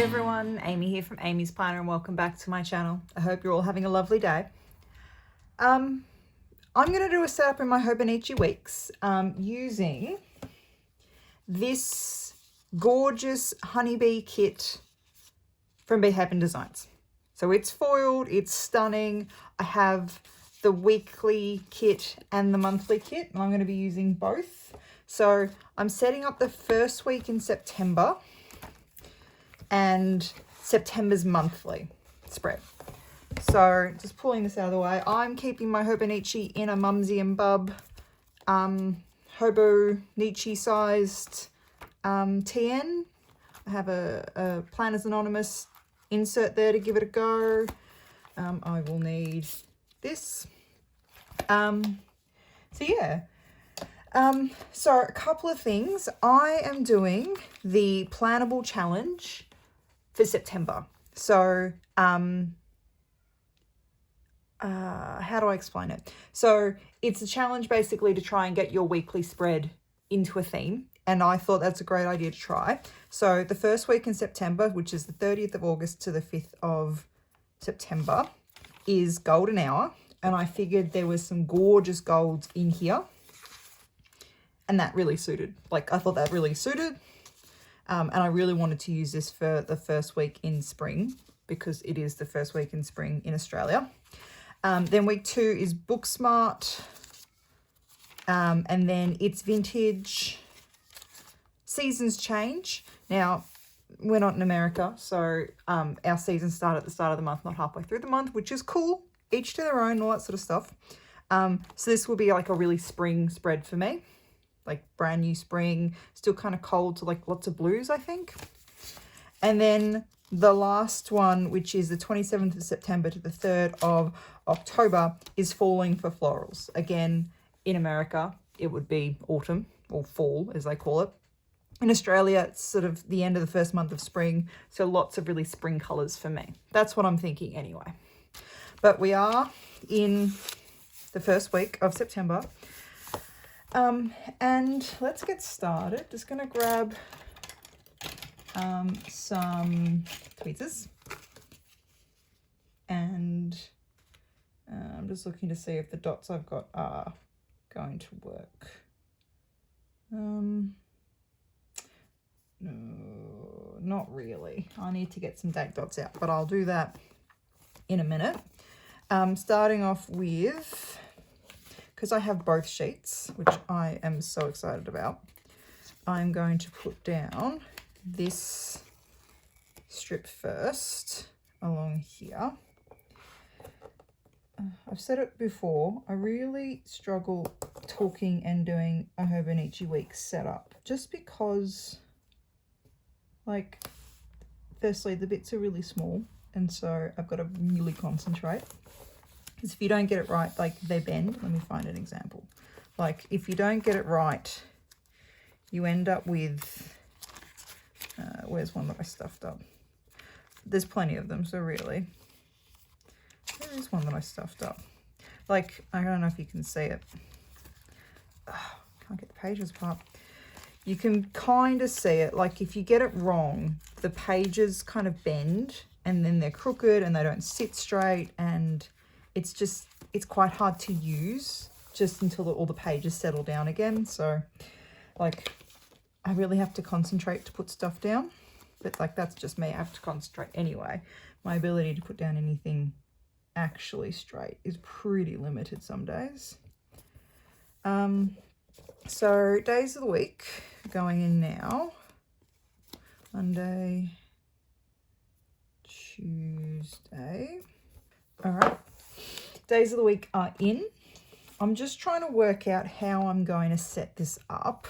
everyone, Amy here from Amy's Planner and welcome back to my channel. I hope you're all having a lovely day. I'm going to do a setup in my Hobonichi weeks using this gorgeous honeybee kit from Bee Haven Designs. So it's foiled, it's stunning. I have the weekly kit and the monthly kit and I'm going to be using both. So I'm setting up the first week in September and September's monthly spread. So just pulling this out of the way, I'm keeping my Hobonichi in a Mumsy and Bub Hobonichi sized TN. I have a Planners Anonymous insert there to give it a go. I will need this. So yeah. So a couple of things. I am doing the Planable challenge for September. So, how do I explain it? So it's a challenge basically to try and get your weekly spread into a theme. And I thought that's a great idea to try. So the first week in September, which is the 30th of August to the 5th of September, is golden hour. And I figured there was some gorgeous golds in here. And that really suited. Like, I thought that really suited. And I really wanted to use this for the first week in spring because it is the first week in spring in Australia. Then week 2 is Booksmart. And then it's vintage. Seasons change. Now, we're not in America, so our seasons start at the start of the month, not halfway through the month, which is cool. Each to their own, all that sort of stuff. So this will be like a really spring spread for me. Like brand new spring, still kind of cold, so like lots of blues, I think. And then the last one, which is the 27th of September to the 3rd of October, is Falling for Florals. Again, in America, it would be autumn or fall, as they call it. In Australia, it's sort of the end of the first month of spring, so lots of really spring colours for me. That's what I'm thinking anyway. But we are in the first week of September. And let's get started. Just going to grab some tweezers. And I'm just looking to see if the dots I've got are going to work. No, not really. I need to get some date dots out, but I'll do that in a minute. Starting off with, because I have both sheets, which I am so excited about, I'm going to put down this strip first along here. I've said it before, I really struggle talking and doing a Hobonichi week setup just because, like, firstly, the bits are really small and so I've got to really concentrate. Because if you don't get it right, like they bend. Let me find an example. Like if you don't get it right, you end up with, where's one that I stuffed up? There's plenty of them, so really. There is one that I stuffed up. Like, I don't know if you can see it. Oh, can't get the pages apart. You can kind of see it. Like if you get it wrong, the pages kind of bend and then they're crooked and they don't sit straight and it's quite hard to use just until all the pages settle down again. So like I really have to concentrate to put stuff down, but like that's just me. I have to concentrate anyway. My ability to put down anything actually straight is pretty limited some days. So days of the week going in now. Monday, Tuesday. All right. Days of the week are in. I'm just trying to work out how I'm going to set this up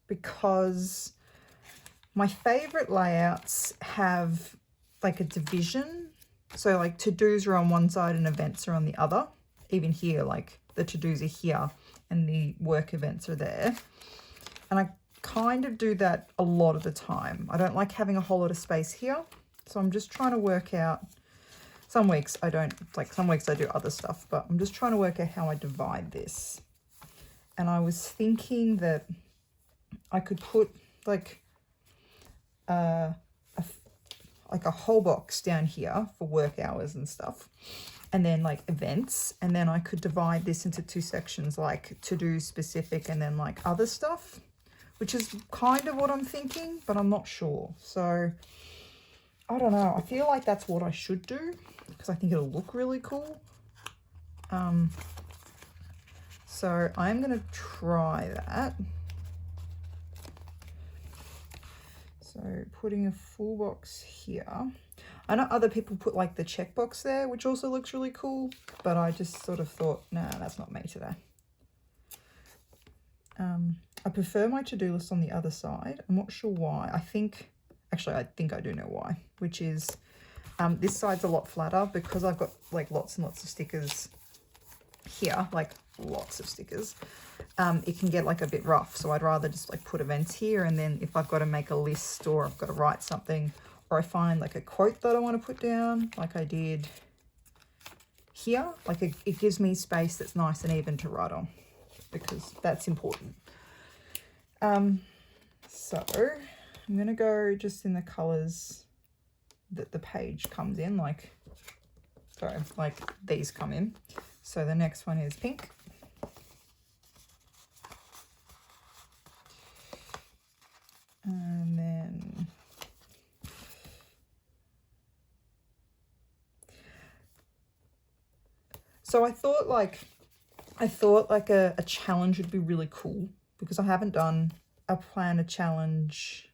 because my favorite layouts have like a division. So like to-dos are on one side and events are on the other. Even here, like the to-dos are here and the work events are there. And I kind of do that a lot of the time. I don't like having a whole lot of space here. So I'm just trying to work out, some weeks I don't, like some weeks I do other stuff, but I'm just trying to work out how I divide this. And I was thinking that I could put like like a whole box down here for work hours and stuff, and then like events, and then I could divide this into 2 sections, like to do specific and then like other stuff, which is kind of what I'm thinking, but I'm not sure. So I don't know. I feel like that's what I should do because I think it'll look really cool. So I'm going to try that. So putting a full box here. I know other people put like the checkbox there, which also looks really cool, but I just sort of thought, nah, that's not me today. I prefer my to-do list on the other side. I'm not sure why. I think I do know why, which is this side's a lot flatter because I've got like lots and lots of stickers here, like lots of stickers. It can get like a bit rough, so I'd rather just like put events here, and then if I've got to make a list or I've got to write something, or I find like a quote that I want to put down, like I did here, like it gives me space that's nice and even to write on, because that's important. So I'm gonna go just in the colors that the page comes in, like these come in. So the next one is pink. And then so I thought like a challenge would be really cool, because I haven't done a planner challenge.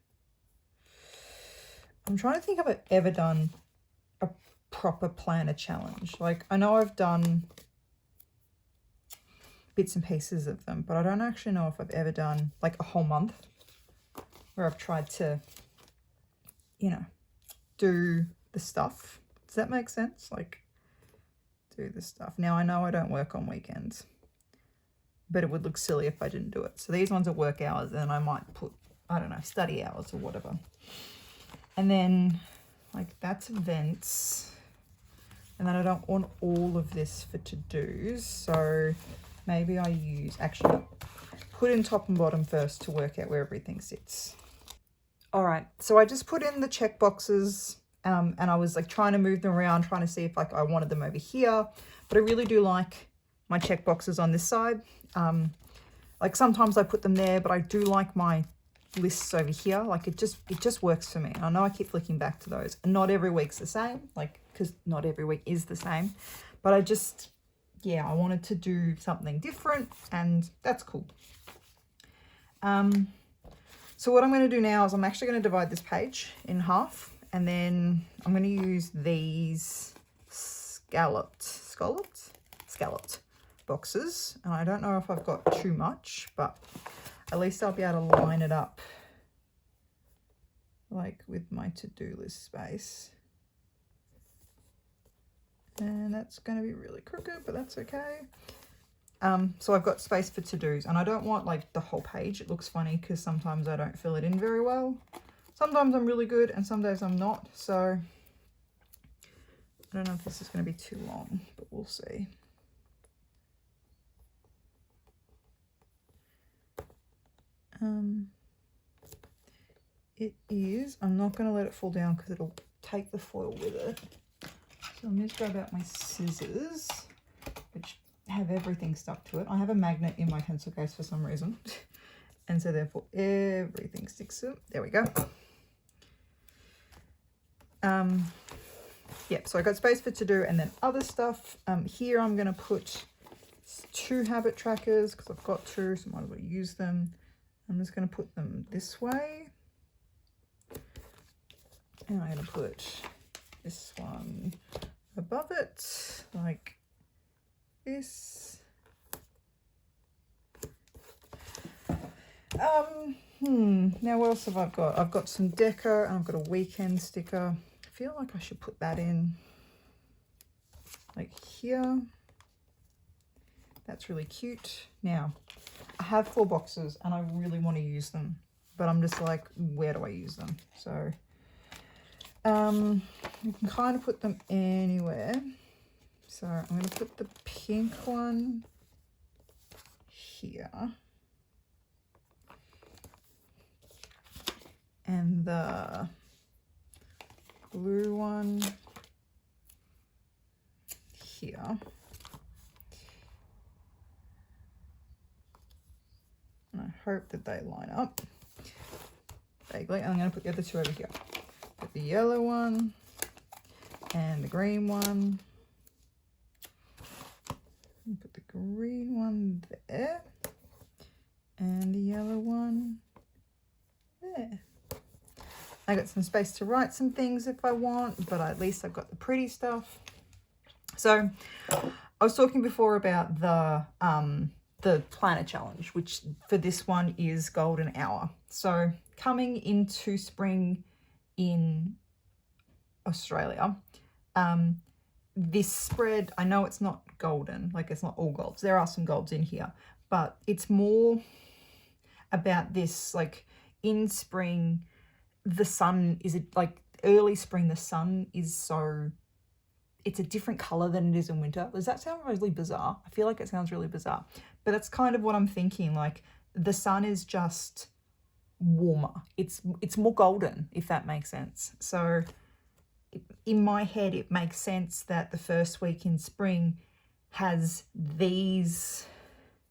I'm trying to think if I've ever done a proper planner challenge. Like I know I've done bits and pieces of them, but I don't actually know if I've ever done like a whole month where I've tried to, you know, do the stuff. Does that make sense? Like do the stuff. Now I know I don't work on weekends, but it would look silly if I didn't do it. So these ones are work hours, and I might put, I don't know, study hours or whatever. And then like that's events. And then I don't want all of this for to-dos. So maybe I actually put in top and bottom first to work out where everything sits. All right, so I just put in the check boxes, and I was like trying to move them around, trying to see if like I wanted them over here. But I really do like my check boxes on this side. Like sometimes I put them there, but I do like my lists over here. Like it just works for me. I know I keep flicking back to those, and not every week's the same, like because not every week is the same, but I just, yeah, I wanted to do something different, and that's cool. So what I'm going to do now is I'm actually going to divide this page in half, and then I'm going to use these scalloped boxes. And I don't know if I've got too much, but at least I'll be able to line it up like with my to-do list space. And that's going to be really crooked, but that's okay. So I've got space for to-dos, and I don't want like the whole page. It looks funny because sometimes I don't fill it in very well. Sometimes I'm really good and some days I'm not. So I don't know if this is going to be too long, but we'll see. It is. I'm not going to let it fall down because it'll take the foil with it. So I'm just grab out my scissors, which have everything stuck to it. I have a magnet in my pencil case for some reason, and so therefore everything sticks to it. There we go. Yep, so I got space for to do and then other stuff. Here I'm going to put 2 habit trackers because I've got 2, so I might as well use them. I'm just going to put them this way, and I'm going to put this one above it like this. Now what else have I got? I've got some deco, and I've got a weekend sticker. I feel like I should put that in like here. That's really cute. Now I have 4 boxes and I really want to use them, but I'm just like, where do I use them? So you can kind of put them anywhere. So I'm going to put the pink one here. and the blue one here. And I hope that they line up vaguely. I'm going to put the other two over here. Put the yellow one and the green one. And put the green one there. And the yellow one there. I got some space to write some things if I want, but at least I've got the pretty stuff. So I was talking before about the planner challenge, which for this one is golden hour. So coming into spring in Australia, this spread, I know it's not golden, like it's not all golds. There are some golds in here, but it's more about this, like in spring, the sun is like early spring, the sun is so, it's a different color than it is in winter. Does that sound really bizarre? I feel like it sounds really bizarre, but that's kind of what I'm thinking. Like the sun is just warmer. It's more golden, if that makes sense. So in my head, it makes sense that the first week in spring has these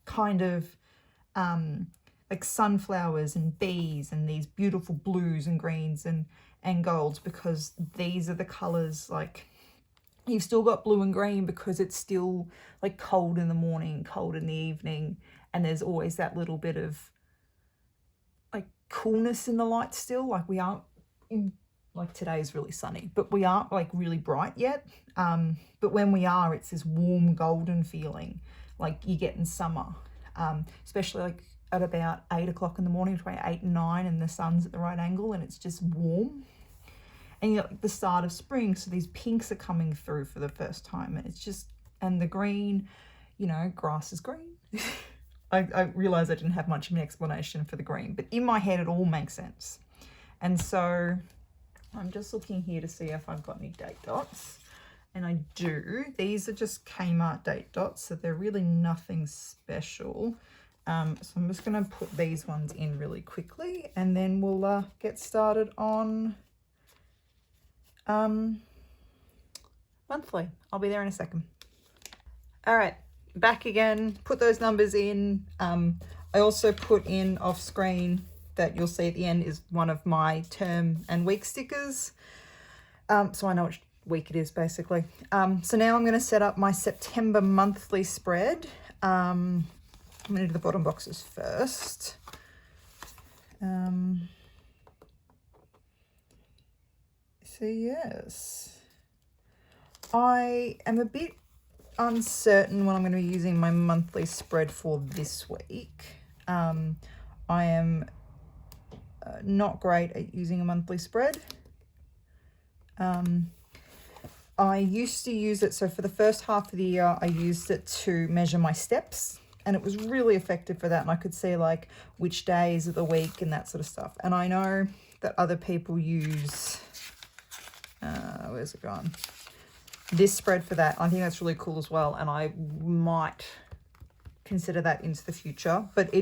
kind of like sunflowers and bees and these beautiful blues and greens and golds, because these are the colors. Like you've still got blue and green because it's still like cold in the morning, cold in the evening, and there's always that little bit of like coolness in the light still. Like we aren't in, like today is really sunny, but we aren't like really bright yet. But when we are, it's this warm golden feeling like you get in summer, especially like at about 8 o'clock in the morning, between 8 and 9, and the sun's at the right angle and it's just warm. And you know, the start of spring, so these pinks are coming through for the first time, and it's just, and the green, you know, grass is green. I realized I didn't have much of an explanation for the green, but in my head it all makes sense. And so I'm just looking here to see if I've got any date dots, and I do. These are just Kmart date dots, so they're really nothing special. So I'm just going to put these ones in really quickly, and then we'll get started on monthly. I'll be there in a second. All right, back again, put those numbers in. I also put in off screen that you'll see at the end is one of my term and week stickers. So I know which week it is basically. So now I'm going to set up my September monthly spread. I'm going to do the bottom boxes first. So yes, I am a bit uncertain when I'm going to be using my monthly spread for this week. I am not great at using a monthly spread. I used to use it, so for the first half of the year, I used it to measure my steps, and it was really effective for that. And I could see like which days of the week and that sort of stuff. And I know that other people use, where's it gone? This spread for that. I think that's really cool as well. And I might consider that into the future, but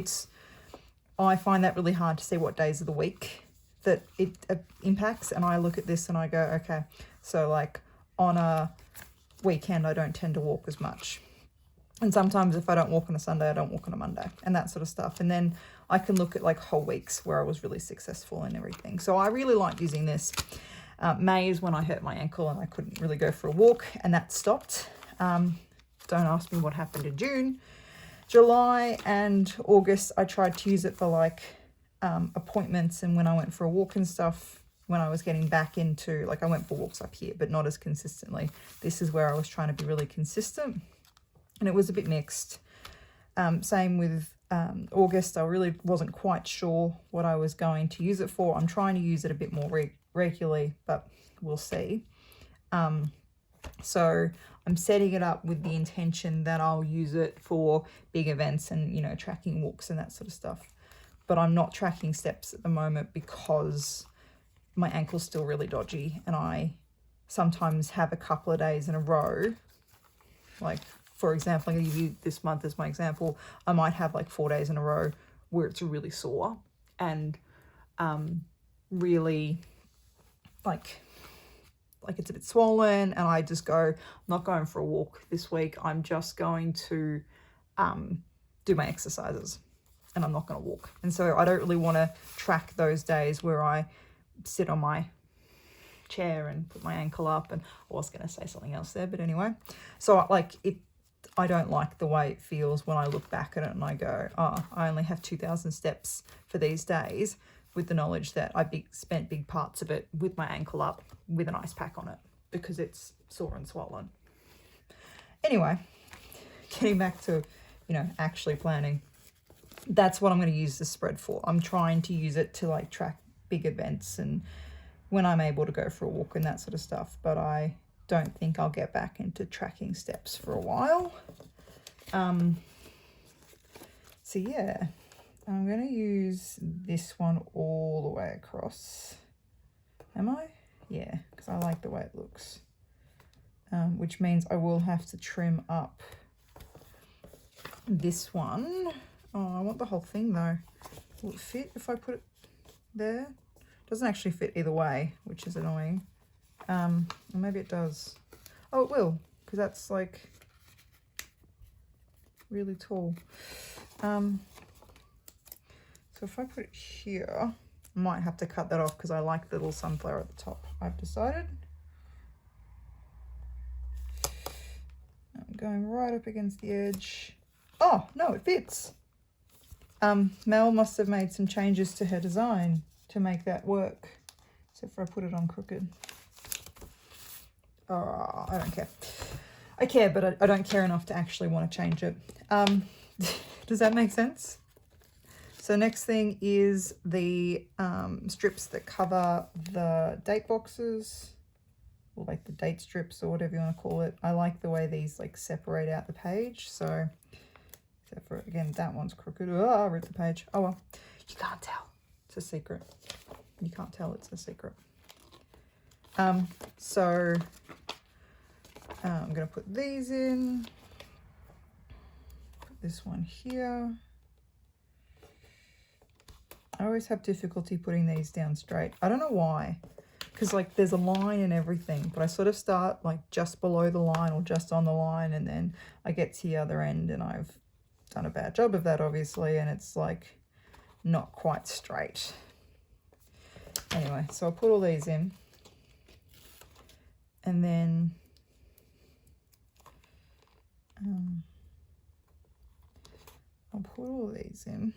I find that really hard to see what days of the week that it impacts. And I look at this and I go, okay, so like on a weekend, I don't tend to walk as much. And sometimes if I don't walk on a Sunday, I don't walk on a Monday and that sort of stuff. And then I can look at like whole weeks where I was really successful and everything. So I really like using this. May is when I hurt my ankle and I couldn't really go for a walk, and that stopped. Don't ask me what happened in June. July and August, I tried to use it for like appointments and when I went for a walk and stuff. When I was getting back into, like I went for walks up here, but not as consistently. This is where I was trying to be really consistent. And it was a bit mixed. Same with August. I really wasn't quite sure what I was going to use it for. I'm trying to use it a bit more regularly, but we'll see. So I'm setting it up with the intention that I'll use it for big events and, you know, tracking walks and that sort of stuff. But I'm not tracking steps at the moment because my ankle's still really dodgy, and I sometimes have a couple of days in a row, like for example, I'm going to use this month as my example. I might have like 4 days in a row where it's really sore, and really like it's a bit swollen, and I just go, I'm not going for a walk this week. I'm just going to do my exercises, and I'm not going to walk. And so I don't really want to track those days where I sit on my chair and put my ankle up. And I was going to say something else there, but anyway. So like I don't like the way it feels when I look back at it and I go, oh, I only have 2,000 steps for these days, with the knowledge that I spent big parts of it with my ankle up with an ice pack on it because it's sore and swollen. Anyway, getting back to, you know, actually planning. That's what I'm going to use the spread for. I'm trying to use it to like track big events and when I'm able to go for a walk and that sort of stuff. But I don't think I'll get back into tracking steps for a while. So yeah, I'm going to use this one all the way across. Am I? Yeah, because I like the way it looks. Which means I will have to trim up this one. Oh, I want the whole thing though. Will it fit if I put it there? It doesn't actually fit either way, which is annoying. Or maybe it does. Oh, it will, because that's like really tall. So if I put it here, I might have to cut that off because I like the little sunflower at the top, I've decided. I'm going right up against the edge. Oh, no, it fits. Mel must have made some changes to her design to make that work. Except for I put it on crooked. Oh, I don't care. I care, but I don't care enough to actually want to change it. Does that make sense? So next thing is the strips that cover the date boxes, or like the date strips or whatever you want to call it. I like the way these like separate out the page. So, except for, again, that one's crooked. Oh, I ripped the page. Oh well, you can't tell. It's a secret. You can't tell it's a secret. So I'm going to put these in. Put this one here. I always have difficulty putting these down straight. I don't know why, because like there's a line and everything, but I sort of start like just below the line or just on the line, and then I get to the other end and I've done a bad job of that obviously, and it's like not quite straight. Anyway, so I'll put all these in, and then I'll put all these in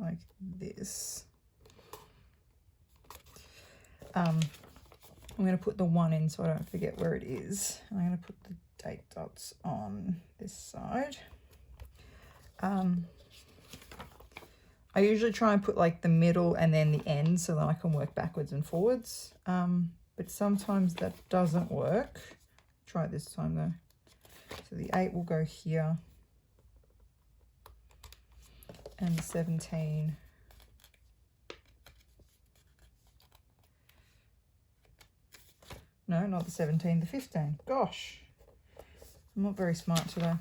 like this. I'm going to put the one in so I don't forget where it is. I'm going to put the date dots on this side. I usually try and put like the middle and then the end so that I can work backwards and forwards. But sometimes that doesn't work. Try it this time though. So the 8 will go here. And the 17 no, not the 17, the 15. Gosh, I'm not very smart today.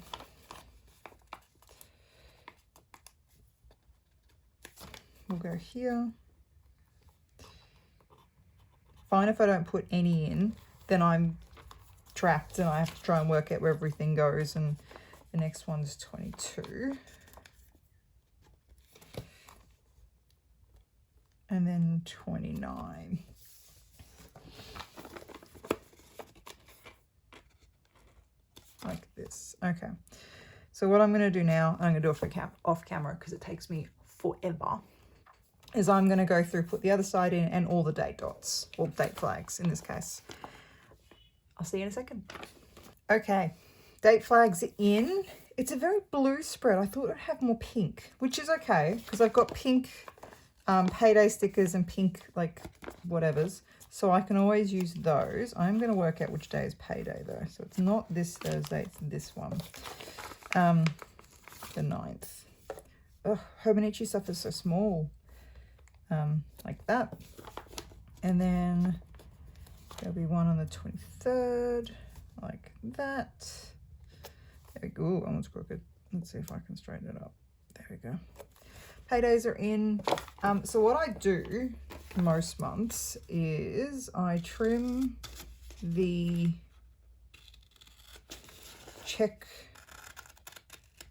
We'll go here. Fine if I don't put any in, then I'm trapped and I have to try and work out where everything goes. And the next one's 22. And then 29. Like this. Okay. So what I'm going to do now, I'm going to do it off camera because it takes me forever, is I'm going to go through, put the other side in and all the date dots, or date flags in this case. I'll see you in a second. Okay. Date flags are in. It's a very blue spread. I thought it'd have more pink, which is okay because I've got pink payday stickers and pink like whatevers, so I can always use those. I'm going to work out which day is payday though, so it's not this Thursday, it's this one, the 9th. Ugh, Hobonichi stuff is so small, like that. And then there'll be one on the 23rd, like that. There we go. Ooh, that one's crooked. Let's see if I can straighten it up. There we go. paydays are in. So what I do most months is I trim the check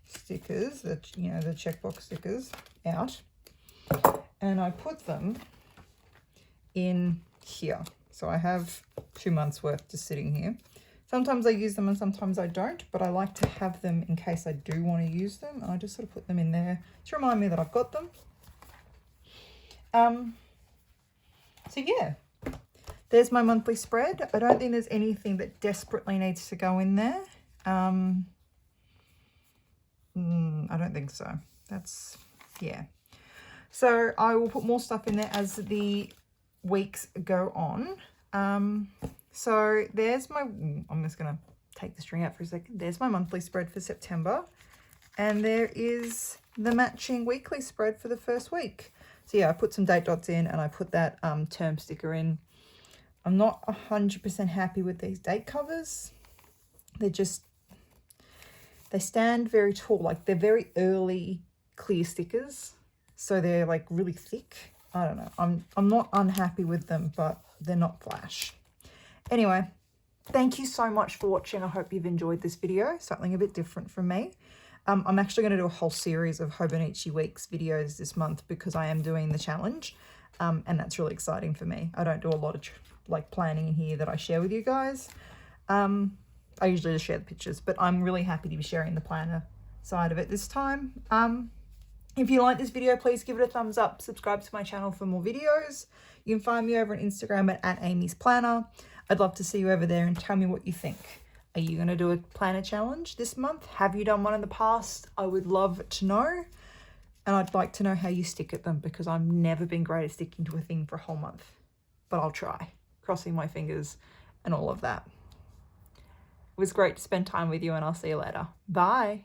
stickers, the checkbox stickers out, and I put them in here. So I have 2 months worth just sitting here. Sometimes I use them and sometimes I don't, but I like to have them in case I do want to use them. And I just sort of put them in there to remind me that I've got them. So yeah, there's my monthly spread. I don't think there's anything that desperately needs to go in there. I don't think so. That's, yeah. So I will put more stuff in there as the weeks go on. So there's my, I'm just going to take the string out for a second. There's my monthly spread for September. And there is the matching weekly spread for the first week. So yeah, I put some date dots in and I put that term sticker in. I'm not 100% happy with these date covers. They stand very tall. Like they're very early clear stickers. So they're like really thick. I don't know. I'm not unhappy with them, but they're not flash. Anyway, thank you so much for watching. I hope you've enjoyed this video, something a bit different from me. I'm actually going to do a whole series of Hobonichi Weeks videos this month because I am doing the challenge, and that's really exciting for me. I don't do a lot of like planning in here that I share with you guys. I usually just share the pictures, but I'm really happy to be sharing the planner side of it this time. If you like this video, please give it a thumbs up. Subscribe to my channel for more videos. You can find me over on Instagram at Amy's Planner. I'd love to see you over there and tell me what you think. Are you going to do a planner challenge this month? Have you done one in the past? I would love to know. And I'd like to know how you stick at them because I've never been great at sticking to a thing for a whole month. But I'll try. Crossing my fingers and all of that. It was great to spend time with you and I'll see you later. Bye.